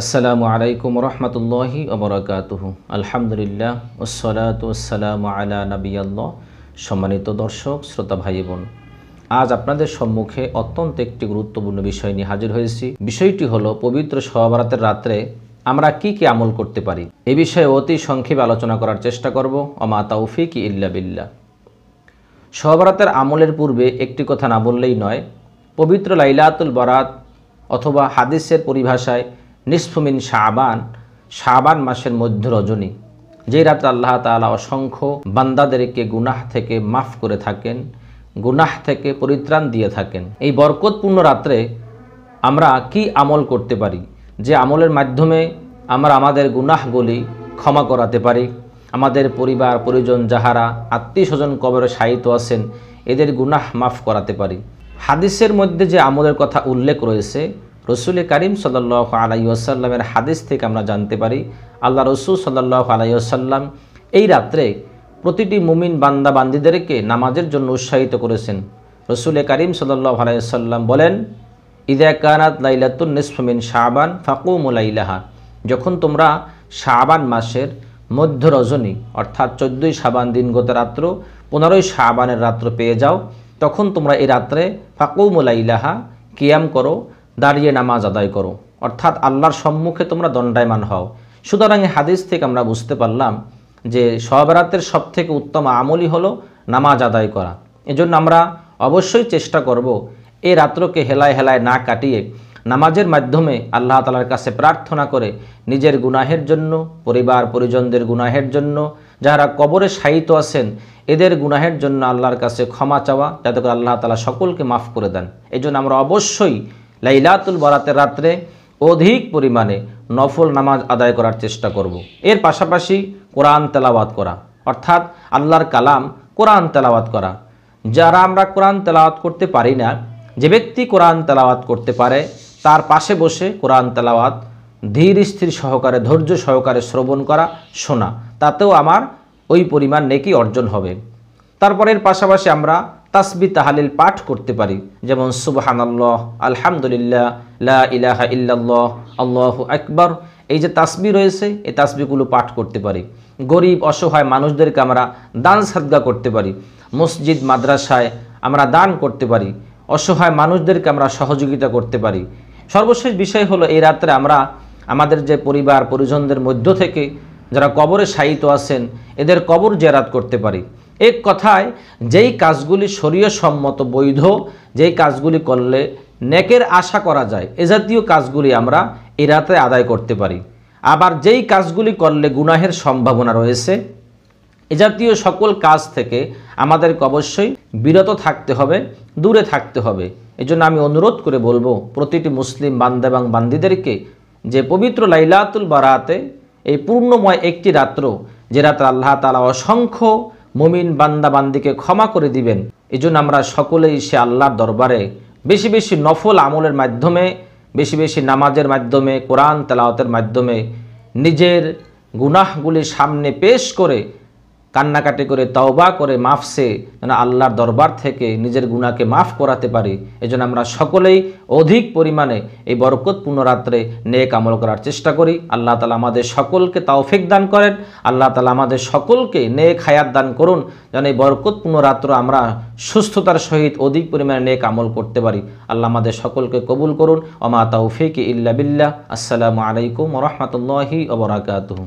আসসালামু আলাইকুম রহমতুল্লাহি ওবরাকাতুহু। আলহামদুলিল্লাহ ওসসালাতু ওয়াসসালামু আলা নাবিয়াল্লাহ। সম্মানিত দর্শক, শ্রোতা ভাই বোন, আজ আপনাদের সম্মুখে অত্যন্ত একটি গুরুত্বপূর্ণ বিষয় নিয়ে হাজির হয়েছি। বিষয়টি হলো পবিত্র শবে বরাতের রাত্রে আমরা কি আমল করতে পারি। এ বিষয়ে অতি সংক্ষেপে আলোচনা করার চেষ্টা করব। ওমা তাওফিক ইল্লা বিল্লাহ। শবে বরাতের আমলের পূর্বে একটি কথা না বললেই নয়। পবিত্র লাইলাতুল বরাত অথবা হাদিসের পরিভাষায় নিসফু মিন শাবান মাসের মধ্য রজনী, যেই রাতে আল্লাহ তাআলা অসংখ্য বান্দাদেরকে গুনাহ থেকে মাফ করে থাকেন, গুনাহ থেকে পরিত্রাণ দিয়ে থাকেন। এই বরকতপূর্ণ রাত্রে আমরা কি আমল করতে পারি, যে আমলের মাধ্যমে আমরা আমাদের গুনাহগুলি ক্ষমা করাতে পারি, আমাদের পরিবার পরিজন যাহারা আত্মীয় স্বজন কবরে শায়িত আছেন এদের গুনাহ মাফ করাতে পারি। হাদিসের মধ্যে যে আমলের কথা উল্লেখ রয়েছে, রসুল করিম সাল্লাল্লাহু আলাইহি ওয়াসাল্লামের হাদিস থেকে আমরা জানতে পারি, আল্লাহ রসুল সাল্লাল্লাহু আলাইহি ওয়াসাল্লাম এই রাত্রে প্রতিটি মুমিন বান্দা বান্দিদেরকে নামাজের জন্য উৎসাহিত করেছেন। রসুল করিম সাল্লাল্লাহু আলাইহি ওয়াসাল্লাম বলেন, ইযা কানাত লাইলাতুন নিসফু মিন শাবান ফাকুমু লাইলাহা। যখন তোমরা শাবান মাসের মধ্য রজনী অর্থাৎ 14ই শাবান দিনগত রাত্র 15ই শাবানের রাত্র পেয়ে যাও, তখন তোমরা এই রাত্রে ফাকুমু লাইলাহা কিয়াম করো, দাঁড়িয়ে নামাজ আদায় করো, অর্থাৎ আল্লাহর সম্মুখে তোমরা দণ্ডায়মান হও। সুতরাং এই হাদিস থেকে আমরা বুঝতে পারলাম যে শবে বরাতের সবথেকে উত্তম আমলই হলো নামাজ আদায় করা। এজন্য আমরা অবশ্যই চেষ্টা করব এই রাত্রকে হেলায় হেলায় না কাটিয়ে নামাজের মাধ্যমে আল্লাহ তাআলার কাছে প্রার্থনা করে নিজের গুনাহের জন্য, পরিবার পরিজনদের গুনাহের জন্য, যারা কবরে শায়িত আছেন এদের গুনাহের জন্য আল্লাহর কাছে ক্ষমা চাওয়া, যাতে করে আল্লাহ তাআলা সকলকে মাফ করে দেন। এজন্য আমরা অবশ্যই লাইলাতুল বরাতের রাত্রে অধিক পরিমাণে নফল নামাজ আদায় করার চেষ্টা করব। এর পাশাপাশি কোরআন তেলাওয়াত করা, অর্থাৎ আল্লাহর কালাম কোরআন তেলাওয়াত করা। যারা আমরা কোরআন তেলাওয়াত করতে পারি না, যে ব্যক্তি কোরআন তেলাওয়াত করতে পারে তার পাশে বসে কোরআন তেলাওয়াত ধীর স্থির সহকারে, ধৈর্য সহকারে শ্রবণ করা, শোনা, তাতেও আমার ওই পরিমাণ নেকি অর্জন হবে। তারপরের পাশাপাশি আমরা তাসবিহ তাহলিল পাঠ করতে পারি, যেমন সুবহানাল্লাহ, আলহামদুলিল্লাহ, লা ইলাহা ইল্লাল্লাহ, আল্লাহু আকবার। এই যে তাসবিহ রয়েছে এই তাসবিহগুলো পাঠ করতে পারি। গরিব অসহায় মানুষদেরকে আমরা দান সাদকা করতে পারি। মসজিদ মাদ্রাসায় আমরা দান করতে পারি, অসহায় মানুষদেরকে আমরা সহযোগিতা করতে পারি। সর্বশেষ বিষয় হলো এই রাত্রে আমরা আমাদের যে পরিবার পরিজনদের মধ্য থেকে যারা কবরে শায়িত আছেন এদের কবর জিয়ারত করতে পারি। এক কথায় যেই কাজগুলি শরীয়তসম্মত বৈধ, যেই কাজগুলি করলে নেকের আশা করা যায়, এ জাতীয় কাজগুলি আমরা এই রাতে আদায় করতে পারি। আবার যেই কাজগুলি করলে গুনাহের সম্ভাবনা রয়েছে, এ জাতীয় সকল কাজ থেকে আমাদেরকে অবশ্যই বিরত থাকতে হবে, দূরে থাকতে হবে। এজন্য আমি অনুরোধ করে বলবো প্রতিটি মুসলিম বান্দা এবং বান্দিদেরকে যে পবিত্র লাইলাতুল বরাতে এই পূর্ণময় একটি রাত্র, যে রাত্রে আল্লাহ তাআলা অসংখ্য মুমিন বান্দা বান্দিকে ক্ষমা করে দিবেন, এজন্য আমরা সকলেই সে আল্লাহর দরবারে বেশি বেশি নফল আমলের মাধ্যমে, বেশি বেশি নামাজের মাধ্যমে, কোরআন তেলাওয়াতের মাধ্যমে নিজের গুনাহগুলি সামনে পেশ করে কান্নাকাটি করে তওবা করে মাফসে যেন আল্লাহর দরবার থেকে নিজের গুনাহকে মাফ করাতে পারি। এজন্য আমরা সকলেই অধিক পরিমাণে এই বরকতপূর্ণ রাত্রে নেক আমল করার চেষ্টা করি। আল্লাহ তাআলা আমাদের সকলকে তৌফিক দান করেন। আল্লাহ তাআলা আমাদের সকলকে নেক হায়াত দান করুন, যেন এই বরকতপূর্ণ রাত্র আমরা সুস্থতার সহিত অধিক পরিমাণে নেক আমল করতে পারি। আল্লাহ আমাদের সকলকে কবুল করুন। ওমা তাওফিক ইল্লা বিল্লাহ। আসসালামু আলাইকুম ওয়া রাহমাতুল্লাহি ওয়া বারাকাতুহু।